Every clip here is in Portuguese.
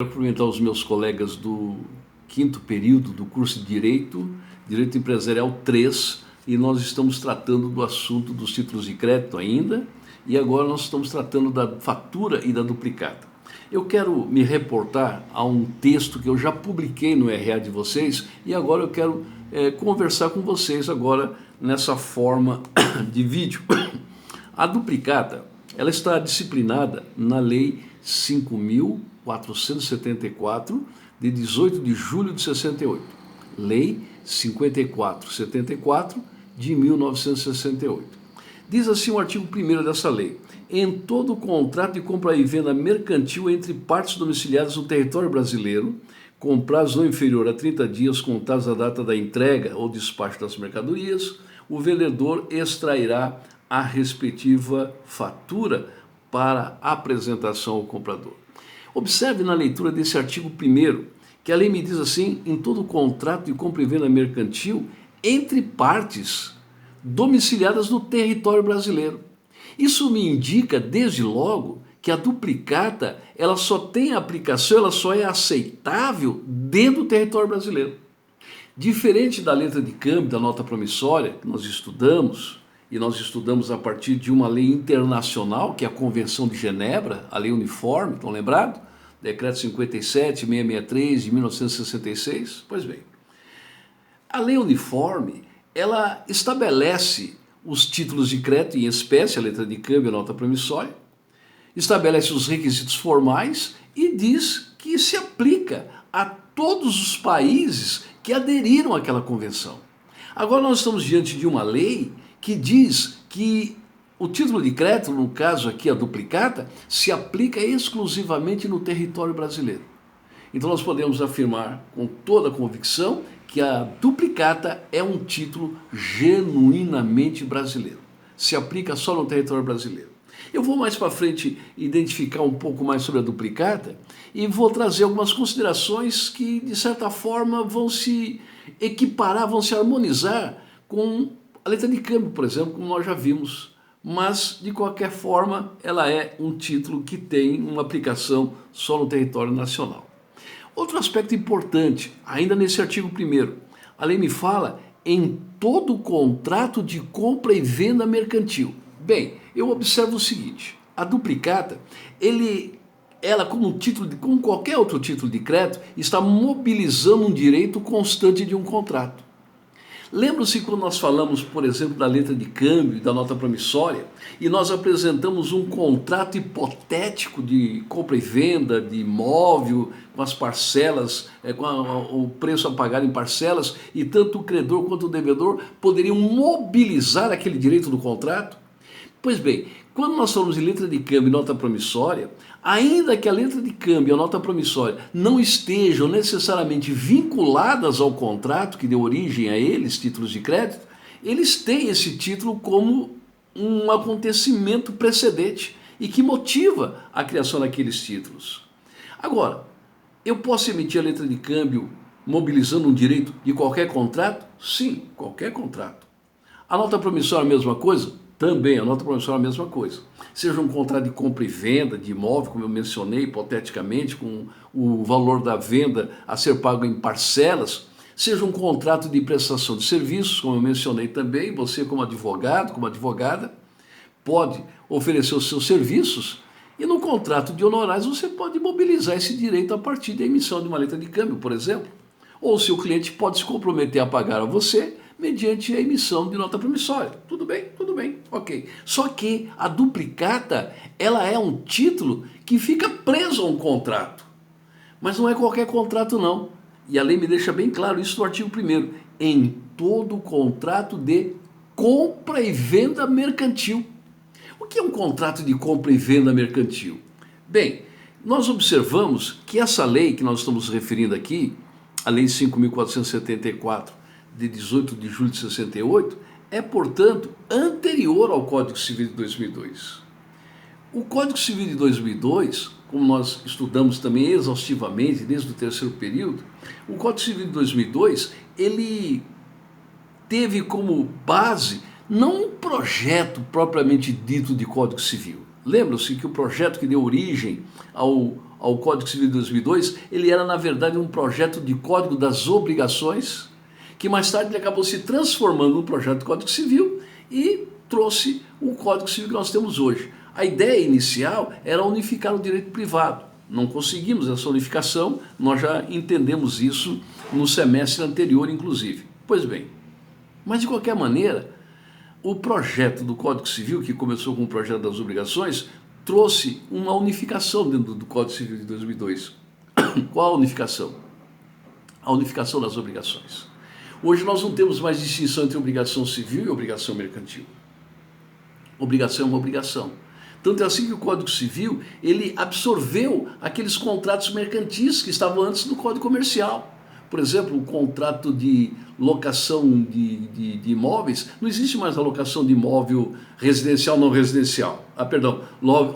Quero cumprimentar os meus colegas do quinto período do curso de Direito Empresarial 3, e nós estamos tratando do assunto dos títulos de crédito ainda, e agora nós estamos tratando da fatura e da duplicata. Eu quero me reportar a um texto que eu já publiquei no RA de vocês, e agora eu quero conversar com vocês agora nessa forma de vídeo. A duplicata, ela está disciplinada na Lei 5.474, de 18 de julho de 68. Lei 5474, de 1968. Diz assim o artigo 1º dessa lei: em todo contrato de compra e venda mercantil entre partes domiciliadas no território brasileiro, com prazo não inferior a 30 dias contados da data da entrega ou despacho das mercadorias, o vendedor extrairá a respectiva fatura para apresentação ao comprador. Observe na leitura desse artigo 1º que a lei me diz assim: em todo contrato de compra e venda mercantil entre partes domiciliadas no território brasileiro. Isso me indica desde logo que a duplicata ela só tem aplicação, ela só é aceitável dentro do território brasileiro. Diferente da letra de câmbio, da nota promissória que nós estudamos, e nós estudamos a partir de uma lei internacional, que é a Convenção de Genebra, a lei uniforme, estão lembrados? Decreto 57.663 de 1966. Pois bem, a lei uniforme, ela estabelece os títulos de crédito em espécie, a letra de câmbio, a nota promissória, estabelece os requisitos formais e diz que se aplica a todos os países que aderiram àquela convenção. Agora nós estamos diante de uma lei que diz que o título de crédito, no caso aqui a duplicata, se aplica exclusivamente no território brasileiro. Então nós podemos afirmar com toda a convicção que a duplicata é um título genuinamente brasileiro. Se aplica só no território brasileiro. Eu vou mais para frente identificar um pouco mais sobre a duplicata e vou trazer algumas considerações que, de certa forma, vão se equiparar, vão se harmonizar com a letra de câmbio, por exemplo, como nós já vimos. Mas, de qualquer forma, ela é um título que tem uma aplicação só no território nacional. Outro aspecto importante, ainda nesse artigo 1º, a lei me fala em todo contrato de compra e venda mercantil. Bem, eu observo o seguinte: a duplicata, ela como qualquer outro título de crédito, está mobilizando um direito constante de um contrato. Lembra-se quando nós falamos, por exemplo, da letra de câmbio e da nota promissória, e nós apresentamos um contrato hipotético de compra e venda de imóvel, com as parcelas, com o preço a pagar em parcelas, e tanto o credor quanto o devedor poderiam mobilizar aquele direito do contrato? Pois bem, quando nós falamos em letra de câmbio e nota promissória, ainda que a letra de câmbio e a nota promissória não estejam necessariamente vinculadas ao contrato que deu origem a eles, títulos de crédito, eles têm esse título como um acontecimento precedente e que motiva a criação daqueles títulos. Agora, eu posso emitir a letra de câmbio mobilizando um direito de qualquer contrato? Sim, qualquer contrato. A nota promissória é a mesma coisa? Também, a nota promissória é a mesma coisa. Seja um contrato de compra e venda de imóvel, como eu mencionei hipoteticamente, com o valor da venda a ser pago em parcelas, seja um contrato de prestação de serviços, como eu mencionei também, você como advogado, como advogada, pode oferecer os seus serviços, e no contrato de honorários você pode mobilizar esse direito a partir da emissão de uma letra de câmbio, por exemplo. Ou o seu cliente pode se comprometer a pagar a você mediante a emissão de nota promissória. Tudo bem, ok. Só que a duplicata, ela é um título que fica preso a um contrato. Mas não é qualquer contrato não. E a lei me deixa bem claro isso no artigo 1º. Em todo contrato de compra e venda mercantil. O que é um contrato de compra e venda mercantil? Bem, nós observamos que essa lei que nós estamos referindo aqui, a Lei 5.474, de 18 de julho de 68, é, portanto, anterior ao Código Civil de 2002. O Código Civil de 2002, como nós estudamos também exaustivamente desde o 3º período, o Código Civil de 2002, ele teve como base não um projeto propriamente dito de Código Civil. Lembram-se que o projeto que deu origem ao Código Civil de 2002, ele era na verdade um projeto de Código das Obrigações, que mais tarde ele acabou se transformando num projeto de Código Civil e trouxe o Código Civil que nós temos hoje. A ideia inicial era unificar o direito privado. Não conseguimos essa unificação, nós já entendemos isso no semestre anterior, inclusive. Pois bem, mas de qualquer maneira, o projeto do Código Civil, que começou com o projeto das obrigações, trouxe uma unificação dentro do Código Civil de 2002. Qual a unificação? A unificação das obrigações. Hoje nós não temos mais distinção entre obrigação civil e obrigação mercantil. Obrigação é uma obrigação. Tanto é assim que o Código Civil, ele absorveu aqueles contratos mercantis que estavam antes do Código Comercial. Por exemplo, o contrato de locação de imóveis, não existe mais a locação de imóvel residencial não residencial.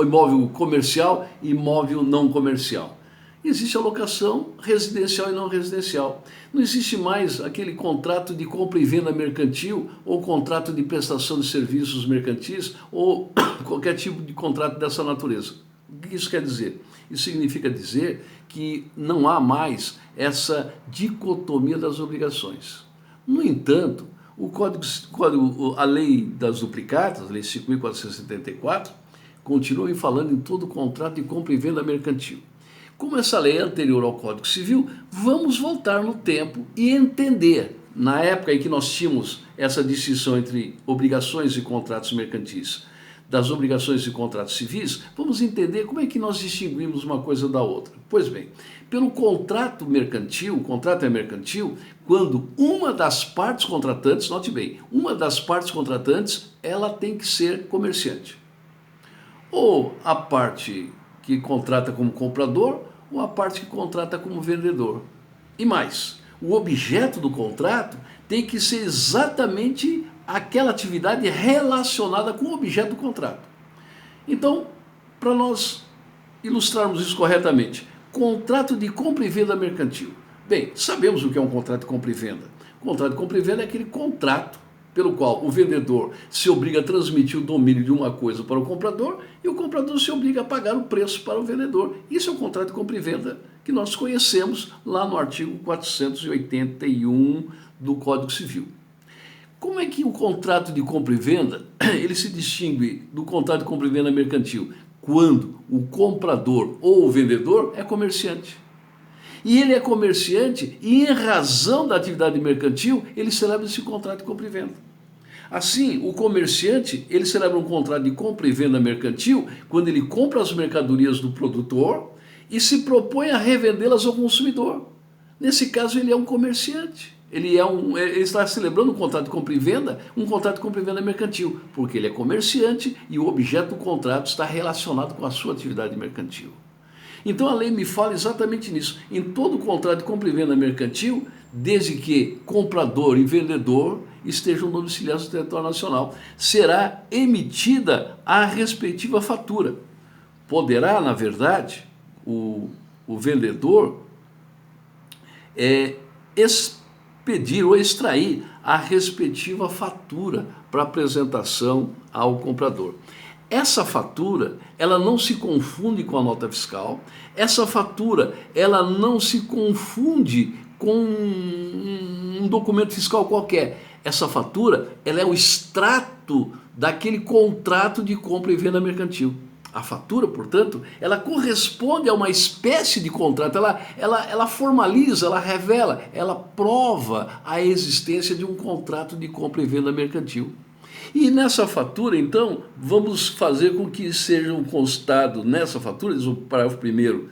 Imóvel comercial e imóvel não comercial. Existe a locação residencial e não residencial. Não existe mais aquele contrato de compra e venda mercantil ou contrato de prestação de serviços mercantis ou qualquer tipo de contrato dessa natureza. O que isso quer dizer? Isso significa dizer que não há mais essa dicotomia das obrigações. No entanto, a lei das duplicatas, a lei 5.474, continua falando em todo contrato de compra e venda mercantil. Como essa lei é anterior ao Código Civil, vamos voltar no tempo e entender, na época em que nós tínhamos essa distinção entre obrigações e contratos mercantis, das obrigações e contratos civis, vamos entender como é que nós distinguimos uma coisa da outra. Pois bem, pelo contrato mercantil, o contrato é mercantil quando uma das partes contratantes, note bem, uma das partes contratantes, ela tem que ser comerciante. Ou a parte que contrata como comprador, ou a parte que contrata como vendedor. E mais, o objeto do contrato tem que ser exatamente aquela atividade relacionada com o objeto do contrato. Então, para nós ilustrarmos isso corretamente, contrato de compra e venda mercantil. Bem, sabemos o que é um contrato de compra e venda. O contrato de compra e venda é aquele contrato pelo qual o vendedor se obriga a transmitir o domínio de uma coisa para o comprador e o comprador se obriga a pagar o preço para o vendedor. Isso é o contrato de compra e venda que nós conhecemos lá no artigo 481 do Código Civil. Como é que o contrato de compra e venda ele se distingue do contrato de compra e venda mercantil? Quando o comprador ou o vendedor é comerciante. E ele é comerciante e, em razão da atividade mercantil, ele celebra esse contrato de compra e venda. Assim, o comerciante, ele celebra um contrato de compra e venda mercantil quando ele compra as mercadorias do produtor e se propõe a revendê-las ao consumidor. Nesse caso, ele é um comerciante. Ele está celebrando um contrato de compra e venda, um contrato de compra e venda mercantil, porque ele é comerciante e o objeto do contrato está relacionado com a sua atividade mercantil. Então a lei me fala exatamente nisso. Em todo contrato de compra e venda mercantil, desde que comprador e vendedor estejam domiciliados no território nacional, será emitida a respectiva fatura. Poderá, na verdade, o vendedor expedir ou extrair a respectiva fatura para apresentação ao comprador. Essa fatura, ela não se confunde com a nota fiscal, essa fatura, ela não se confunde com um documento fiscal qualquer. Essa fatura, ela é o extrato daquele contrato de compra e venda mercantil. A fatura, portanto, ela corresponde a uma espécie de contrato, ela formaliza, ela revela, ela prova a existência de um contrato de compra e venda mercantil. E nessa fatura, então, vamos fazer com que sejam constados nessa fatura, diz o parágrafo 1º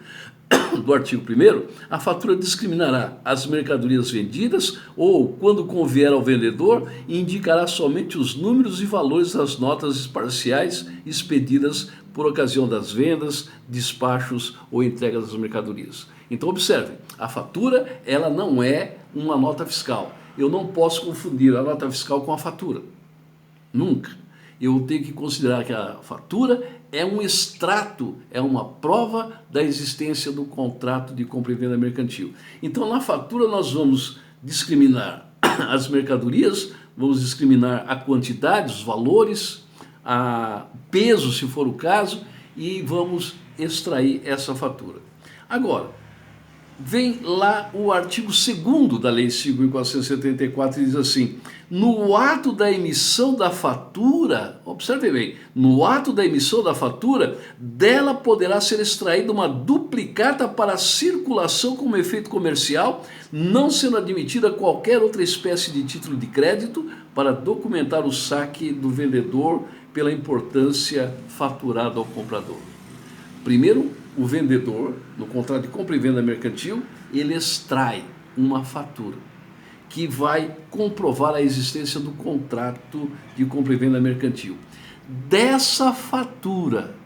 do artigo 1º, a fatura discriminará as mercadorias vendidas ou, quando convier ao vendedor, indicará somente os números e valores das notas parciais expedidas por ocasião das vendas, despachos ou entregas das mercadorias. Então, observem, a fatura, ela não é uma nota fiscal. Eu não posso confundir a nota fiscal com a fatura. Nunca. Eu tenho que considerar que a fatura é um extrato, é uma prova da existência do contrato de compra e venda mercantil. Então, na fatura nós vamos discriminar as mercadorias, vamos discriminar a quantidade, os valores, a peso, se for o caso, e vamos extrair essa fatura. Agora, vem lá o artigo 2º da Lei 5.474 e diz assim: no ato da emissão da fatura, observe bem, no ato da emissão da fatura, dela poderá ser extraída uma duplicata para circulação como efeito comercial, não sendo admitida qualquer outra espécie de título de crédito para documentar o saque do vendedor pela importância faturada ao comprador. Primeiro, o vendedor, no contrato de compra e venda mercantil, ele extrai uma fatura que vai comprovar a existência do contrato de compra e venda mercantil. Dessa fatura,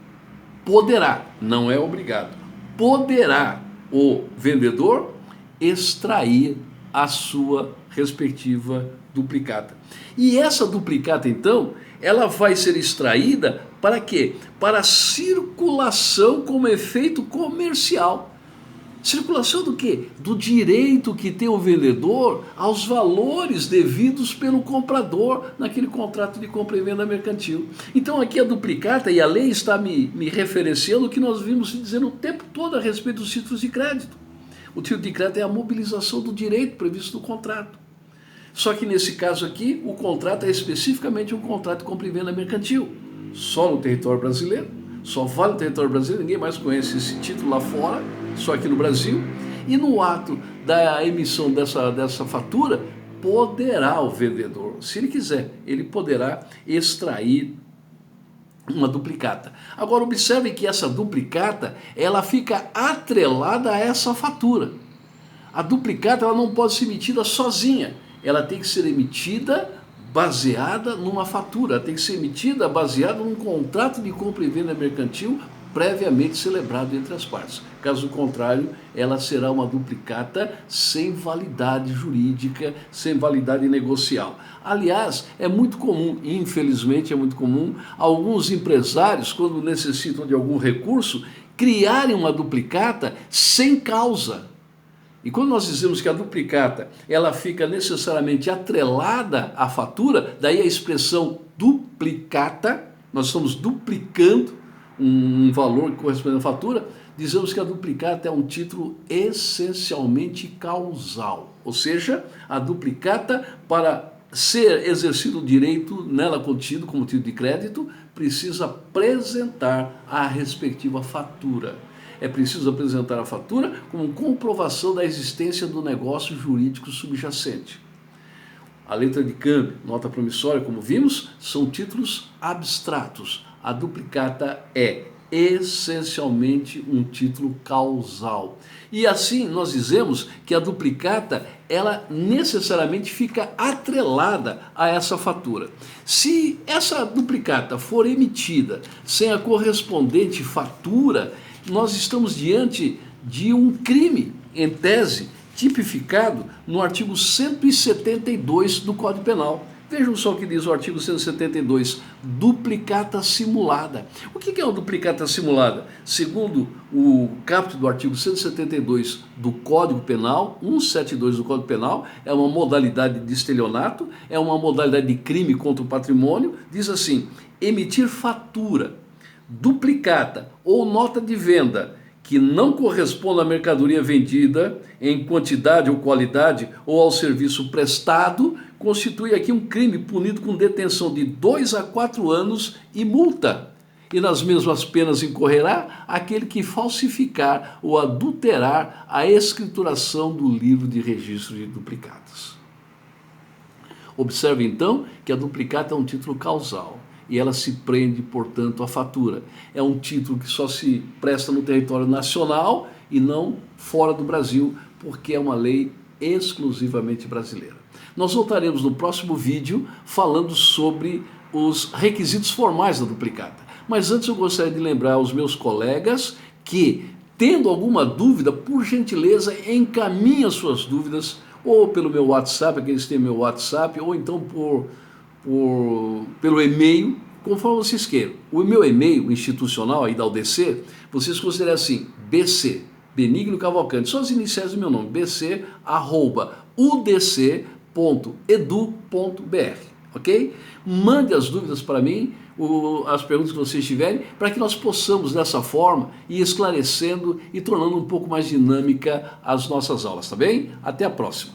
poderá, não é obrigado, poderá o vendedor extrair a sua respectiva duplicata. E essa duplicata, então, ela vai ser extraída para quê? Para circulação como efeito comercial. Circulação do quê? Do direito que tem o vendedor aos valores devidos pelo comprador naquele contrato de compra e venda mercantil. Então aqui a duplicata, e a lei está me referenciando o que nós vimos dizendo o tempo todo a respeito dos títulos de crédito. O título de crédito é a mobilização do direito previsto no contrato. Só que nesse caso aqui, o contrato é especificamente um contrato de compra e venda mercantil. Só no território brasileiro, só vale no território brasileiro, ninguém mais conhece esse título lá fora, só aqui no Brasil. E no ato da emissão dessa fatura, poderá o vendedor, se ele quiser, ele poderá extrair uma duplicata. Agora observe que essa duplicata, ela fica atrelada a essa fatura. A duplicata, ela não pode ser emitida sozinha, ela tem que ser emitida baseada numa fatura, tem que ser emitida baseada num contrato de compra e venda mercantil previamente celebrado entre as partes. Caso contrário, ela será uma duplicata sem validade jurídica, sem validade negocial. Aliás, é muito comum, infelizmente é muito comum, alguns empresários, quando necessitam de algum recurso, criarem uma duplicata sem causa. E quando nós dizemos que a duplicata, ela fica necessariamente atrelada à fatura, daí a expressão duplicata, nós estamos duplicando um valor que corresponde à fatura, dizemos que a duplicata é um título essencialmente causal. Ou seja, a duplicata, para ser exercido o direito nela contido como título de crédito, precisa apresentar a respectiva fatura. É preciso apresentar a fatura como comprovação da existência do negócio jurídico subjacente. A letra de câmbio, nota promissória, como vimos, são títulos abstratos. A duplicata é essencialmente um título causal. E assim nós dizemos que a duplicata, ela necessariamente fica atrelada a essa fatura. Se essa duplicata for emitida sem a correspondente fatura, nós estamos diante de um crime, em tese, tipificado no artigo 172 do Código Penal. Vejam só o que diz o artigo 172, duplicata simulada. O que é uma duplicata simulada? Segundo o caput do artigo 172 do Código Penal, 172 do Código Penal, é uma modalidade de estelionato, é uma modalidade de crime contra o patrimônio, diz assim: emitir fatura, duplicata ou nota de venda que não corresponda à mercadoria vendida em quantidade ou qualidade ou ao serviço prestado, constitui aqui um crime punido com detenção de 2 a 4 anos e multa. E nas mesmas penas incorrerá aquele que falsificar ou adulterar a escrituração do livro de registro de duplicatas. Observe então que a duplicata é um título causal. E ela se prende, portanto, à fatura. É um título que só se presta no território nacional e não fora do Brasil, porque é uma lei exclusivamente brasileira. Nós voltaremos no próximo vídeo falando sobre os requisitos formais da duplicata. Mas antes eu gostaria de lembrar aos meus colegas que, tendo alguma dúvida, por gentileza, encaminhe as suas dúvidas ou pelo meu WhatsApp, aqueles que têm meu WhatsApp, ou então pelo e-mail, conforme vocês queiram. O meu e-mail institucional aí da UDC, vocês consideram assim: BC, Benigno Cavalcante, são as iniciais do meu nome, bc@udc.edu.br. ok? Mande as dúvidas para mim, as perguntas que vocês tiverem, para que nós possamos dessa forma ir esclarecendo e tornando um pouco mais dinâmica as nossas aulas, tá bem? Até a próxima!